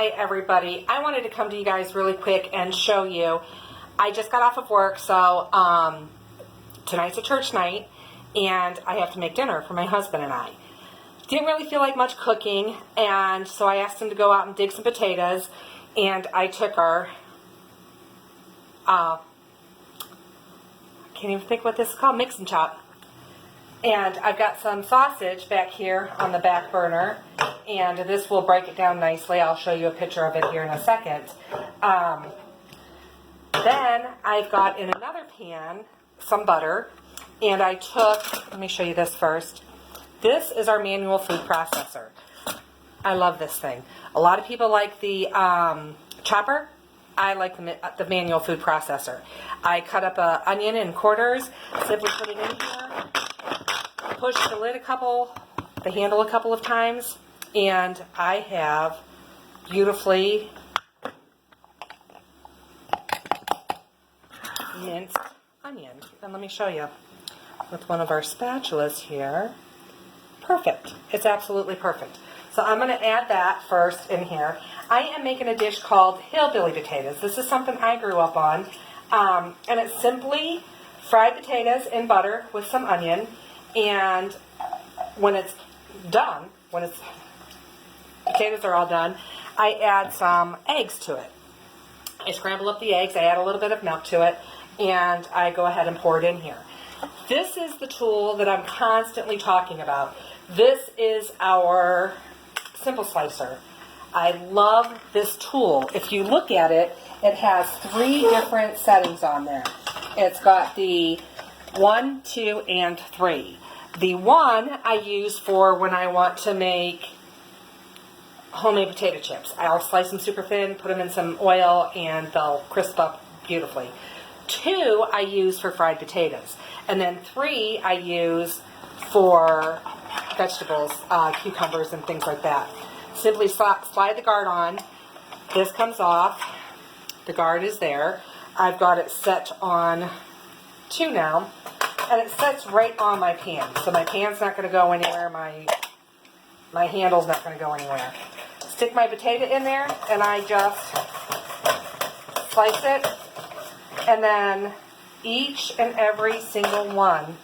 Hi everybody. I wanted to come to you guys really quick and show you. I just got off of work, so tonight's a church night and I have to make dinner for my husband and I. Didn't really feel like much cooking, and so I asked him to go out and dig some potatoes, and I took our I can't even think what this is called, mix and chop. And I've got some sausage back here on the back burner, and this will break it down nicely. I'll show you a picture of it here in a second. Then I've got in another pan some butter, and I took, let me show you this first. This is our manual food processor. I love this thing. A lot of people like the chopper. I like the manual food processor. I cut up an onion in quarters, simply put it in here, push the lid the handle a couple of times, and I have beautifully minced onion. And let me show you with one of our spatulas here. Perfect. It's absolutely perfect. So I'm going to add that first in here. I am making a dish called Hillbillie potatoes. This is something I grew up on. And it's simply fried potatoes in butter with some onion. And when it's done, potatoes are all done, I add some eggs to it. I scramble up the eggs, I add a little bit of milk to it, and I go ahead and pour it in here. This is the tool that I'm constantly talking about. This is our Simple Slicer. I love this tool. If you look at it, it has 3 different settings on there. It's got the 1, 2, and 3. The 1 I use for when I want to make homemade potato chips. I'll slice them super thin, put them in some oil, and they'll crisp up beautifully. 2 I use for fried potatoes. And then 3 I use for vegetables, cucumbers and things like that. Simply slide the guard on. This comes off. The guard is there. I've got it set on 2 now. And it sets right on my pan. So my pan's not going to go anywhere. My handle's not going to go anywhere. Stick my potato in there, and I just slice it. And then each and every single one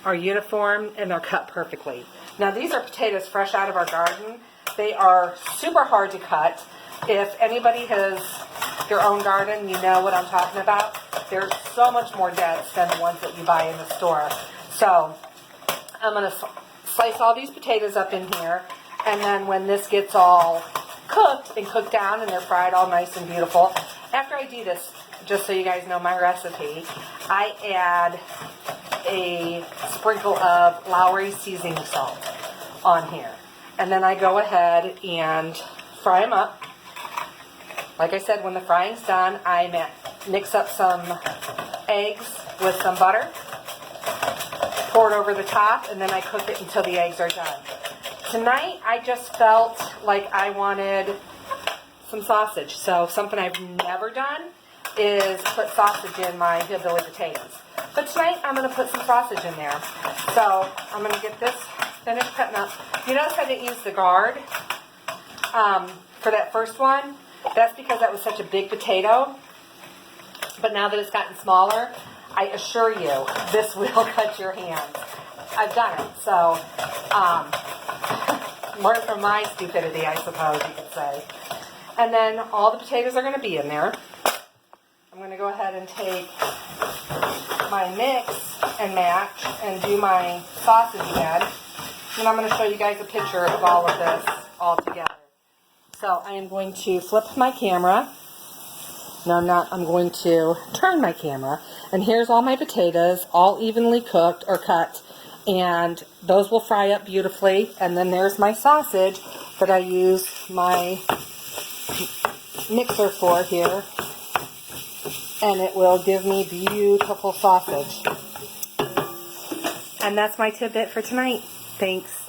are uniform, and they're cut perfectly. Now these are potatoes fresh out of our garden. They are super hard to cut. If anybody has your own garden, you know what I'm talking about. They're so much more dense than the ones that you buy in the store. So I'm going to slice all these potatoes up in here, and then when this gets all cooked and cooked down and they're fried all nice and beautiful, after I do this, just so you guys know my recipe, I add a sprinkle of Lowry seasoning salt on here. And then I go ahead and fry them up. Like I said, when the frying's done, I mix up some eggs with some butter, pour it over the top, and then I cook it until the eggs are done. Tonight, I just felt like I wanted some sausage. So something I've never done is put sausage in my Hillbillie potatoes. But tonight, I'm going to put some sausage in there. So I'm going to get this finished cutting up. You notice I didn't use the guard for that first one. That's because that was such a big potato. But now that it's gotten smaller, I assure you, this will cut your hands. I've done it. So, learn from my stupidity, I suppose you could say. And then all the potatoes are going to be in there. I'm going to go ahead and take my mix and match and do my sausage again. And I'm going to show you guys a picture of all of this all together. So I am going to flip my camera. No, I'm not. I'm going to turn my camera. And here's all my potatoes, all evenly cooked or cut. And those will fry up beautifully. And then there's my sausage that I use my mixer for here. And it will give me beautiful sausage. And that's my tidbit for tonight. Thanks.